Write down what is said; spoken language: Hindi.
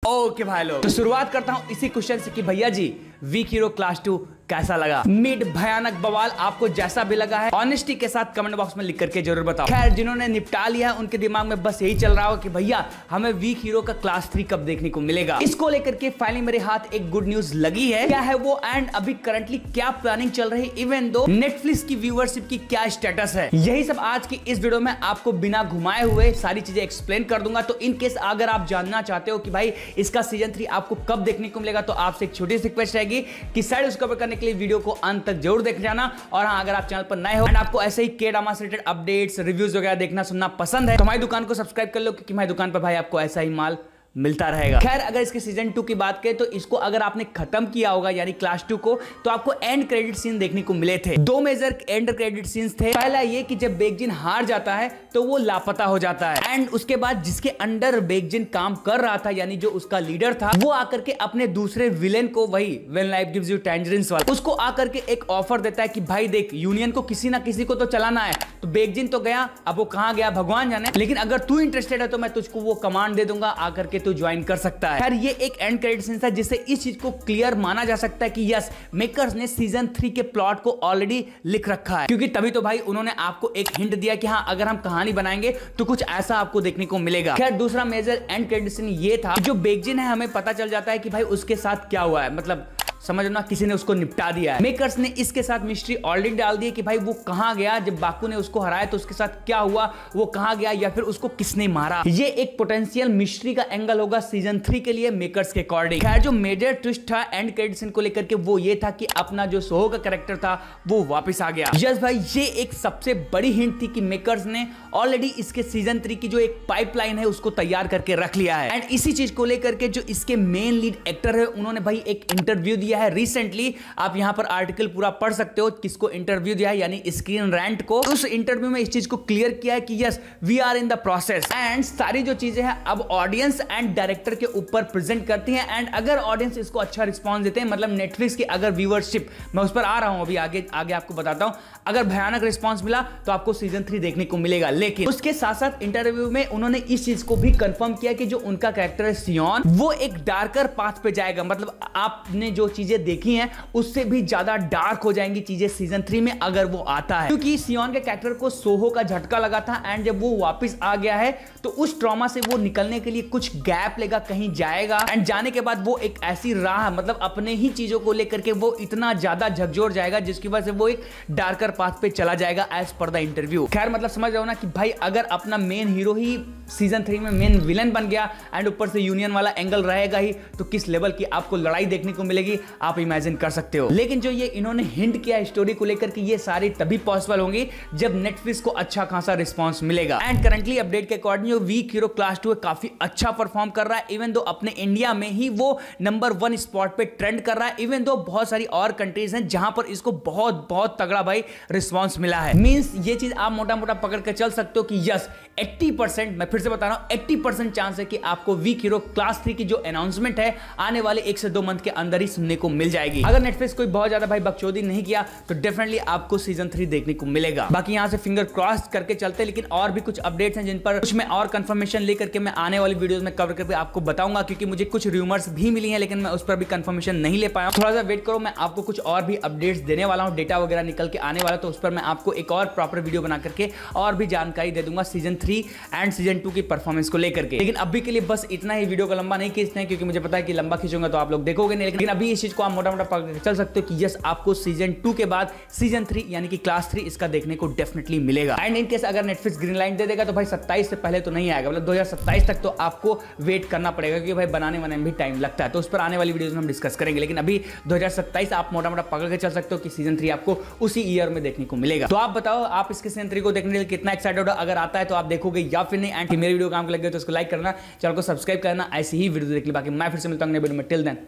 ओके भाई लोग, तो शुरुआत करता हूं इसी क्वेश्चन से कि भैया जी वीक हीरो क्लास 2 कैसा लगा? मिड भयानक बवाल, आपको जैसा भी लगा है ऑनेस्टी के साथ कमेंट बॉक्स में लिख करके जरूर बताओ। खैर जिन्होंने निपटा लिया है उनके दिमाग में बस यही चल रहा हो कि भैया हमें वीक हीरो का क्लास 3 कब देखने को मिलेगा। इसको लेकर के फाइनली मेरे हाथ एक गुड न्यूज लगी है। क्या है वो एंड अभी करंटली क्या प्लानिंग चल रही है, इवन दो नेटफ्लिक्स की व्यूअरशिप की क्या स्टेटस है, यही सब आज की इस वीडियो में आपको बिना घुमाए हुए सारी चीजें एक्सप्लेन कर दूंगा। तो इन केस अगर आप जानना चाहते हो कि भाई इसका सीजन 3 आपको कब देखने को मिलेगा, तो आपसे एक छोटी सी रिक्वेस्ट रहेगी कि साइड उसको कवर करने के लिए वीडियो को अंत तक जरूर देख जाना। और हाँ, अगर आप चैनल पर नए हो एंड आपको ऐसे ही के ड्रामा से रिलेटेड अपडेट्स रिव्यूज वगैरह देखना सुनना पसंद है तो हमारी दुकान को सब्सक्राइब कर लो, क्योंकि हमारी दुकान पर भाई आपको ऐसा ही माल मिलता रहेगा। खैर अगर इसके सीजन 2 की बात करें तो इसको अगर आपने खत्म किया होगा यानी क्लास 2 को, तो आपको एंड क्रेडिट सीन देखने को मिले थे। दो मेजर एंड क्रेडिट सीन्स थे। पहला ये कि जब बेकजिन हार जाता है तो वो लापता हो जाता है, एंड उसके बाद जिसके अंडर बेकजिन काम कर रहा था यानी जो उसका लीडर था, वो आकर के अपने दूसरे विलेन को, वही व्हेन लाइफ गिव्स यू टैंजरीन्स वाला, उसको आकर के एक ऑफर देता है कि भाई देख यूनियन को किसी ना किसी को तो चलाना है। तो बेकजिन तो गया, अब वो कहां गया भगवान जाने, लेकिन अगर तू इंटरेस्टेड है तो मैं तुझको वो कमांड दे दूंगा, आकर के तू ज्वाइन कर सकता है। खैर ये एक एंड क्रेडिट सीन था जिससे इस चीज को क्लियर माना जा सकता है कि यस मेकर्स ने सीजन 3 के प्लॉट को ऑलरेडी लिख रखा है, क्योंकि तभी तो भाई उन्होंने आपको एक हिंट दिया कि हाँ अगर हम कहानी बनाएंगे तो कुछ ऐसा आपको देखने को मिलेगा। खैर दूसरा मेजर एंड क्रेडिट सीन ये था कि जो बेकजिन है हमें पता चल जाता है कि भाई उसके साथ क्या हुआ है, मतलब समझना किसी ने उसको निपटा दिया है। मेकर्स ने इसके साथ मिस्ट्री ऑलरेडी डाल दी है कि भाई वो कहां गया, जब बाकू ने उसको हराया तो उसके साथ क्या हुआ, वो कहां गया या फिर उसको किसने मारा। ये एक पोटेंशियल मिस्ट्री का एंगल होगा सीजन 3 के लिए मेकर्स के अकॉर्डिंग। खैर जो मेजर ट्विस्ट था एंड क्रेडिट सीन को लेकर के वो ये था कि अपना जो सोहो का कैरेक्टर था वो वापस आ गया। यस भाई ये एक सबसे बड़ी हिंट थी कि मेकर्स ने ऑलरेडी इसके सीजन 3 की जो एक पाइपलाइन है उसको तैयार करके रख लिया है। एंड इसी चीज को लेकर के जो इसके मेन लीड एक्टर है उन्होंने भाई एक इंटरव्यू दिया है रिसेंटली। आप यहां पर आर्टिकल पूरा पढ़ सकते हो किसको इंटरव्यू दिया है, यानी स्क्रीन रैंट को। उस इंटरव्यू में इस चीज को क्लियर किया है कि yes we are in the process, and सारी जो चीजें हैं अब ऑडियंस एंड डायरेक्टर के ऊपर प्रेजेंट करती हैं। एंड अगर ऑडियंस इसको अच्छा रिस्पॉन्स देते हैं, मतलब नेटफ्लिक्स की अगर व्यूअरशिप, मैं उस पर आ रहा हूं अभी आगे आपको बताता हूं, अगर भयानक रिस्पॉन्स मिला तो आपको सीजन 3 देखने को मिलेगा। लेकिन उसके साथ साथ इंटरव्यू में उन्होंने इस चीज को भी कंफर्म किया कि जो उनका कैरेक्टर है सियोन, वो एक डार्कर पाथ पे जाएगा, मतलब आपने जो चीजें देखी हैं उससे भी ज्यादा डार्क हो जाएंगी चीजें सीजन 3 में अगर वो आता है, क्योंकि सियोन के कैरेक्टर को सोहो का झटका लगा था एंड जब वो वापस आ गया है तो उस ट्रॉमा से वो निकलने के लिए कुछ गैप लेगा, कहीं जाएगा, एंड जाने के बाद वो एक ऐसी राह, मतलब अपने ही चीजों को लेकर के वो इतना ज्यादा झकझोर जाएगा जिसकी वजह से वो एक डार्कर पाथ पे चला जाएगा एज पर द इंटरव्यू। खैर मतलब समझ रहे हो ना कि भाई अगर अपना मेन हीरो ही सीजन 3 में मेन विलेन बन गया एंड ऊपर से यूनियन वाला एंगल रहेगा ही, तो किस लेवल की आपको लड़ाई देखने को मिलेगी आप इमेजिन कर सकते हो। लेकिन जो ये इन्होंने हिंट किया स्टोरी को लेकर कि ये सारी तभी पॉसिबल होंगी जब नेटफ्लिक्स को अच्छा खासा रिस्पांस मिलेगा। एंड करंटली अपडेट के अकॉर्डिंग जो वीक हीरो क्लास 2 काफी अच्छा परफॉर्म कर रहा है, इवन दो अपने इंडिया में ही वो नंबर 1 स्पॉट पे ट्रेंड कर रहा है, इवन दो बहुत सारी और कंट्रीज हैं जहां पर इसको बहुत बहुत तगड़ा भाई रिस्पांस मिला है। मींस ये चीज आप मोटा मोटा पकड़ के चल सकते हो कि यस 80%, मैं फिर से बता रहा हूं 80% चांस है कि आपको वीक हीरो क्लास 3 की जो अनाउंसमेंट है आने वाले 1 से 2 मंथ के अंदर ही सुनने को मिल जाएगी। अगर नेटफ्लिक्स कोई बहुत ज्यादा भाई बकचोदी नहीं किया तो डेफिनेटली आपको सीजन 3 देखने को मिलेगा। बाकी यहां से फिंगर क्रॉस करके चलते, लेकिन और भी कुछ अपडेट्स हैं जिन पर कुछ मैं और कंफर्मेशन लेकर के मैं आने वाली वीडियोस में कवर करके आपको बताऊंगा, क्योंकि मुझे कुछ रूमर्स भी मिली हैं लेकिन मैं उस पर भी कंफर्मेशन नहीं ले पाया। थोड़ा सा वेट करो, मैं आपको कुछ और भी अपडेट्स देने वाला हूं, डेटा वगैरह निकल के आने वाला, तो उस पर मैं आपको एक और प्रॉपर वीडियो बना करके और भी जानकारी दे दूंगा सीजन 3 एंड सीजन 2 की परफॉर्मेंस को लेकर के। लेकिन अभी के लिए बस इतना ही, वीडियो को लंबा नहीं खींचते हैं क्योंकि मुझे पता है कि लंबा खींचूंगा तो आप लोग देखोगे नहीं, लेकिन अभी इस चीज को आप मोटा मोटा पकड़ के चल सकते हो कि यस आपको सीजन 2 के बाद सीजन 3 यानी कि क्लास 3 इसका देखने को डेफिनेटली मिलेगा। एंड इन केस अगर नेटफ्लिक्स ग्रीन लाइट दे देगा तो भाई 27 से पहले तो नहीं आएगा, मतलब 2027 तक तो आपको वेट करना पड़ेगा, क्योंकि भाई बनाने में भी टाइम लगता है, तो उस पर आने वाली वीडियोस में हम डिस्कस करेंगे। लेकिन अभी 2027 आप मोटा मोटा पकड़ के चल सकते हो कि सीजन 3 आपको उसी ईयर में देखने को मिलेगा। तो आप बताओ आप इसके सीजन 3 को देखने के लिए कितना एक्साइटेड हो, अगर आता है तो आप देखोगे या फिर नहीं। एंड मेरे वीडियो काम लगे तो उसको लाइक करना, चैनल को सब्सक्राइब करना, ऐसी ही वीडियो देख ली। बाकी मैं फिर से मिलता हूं नए वीडियो में, टिल देन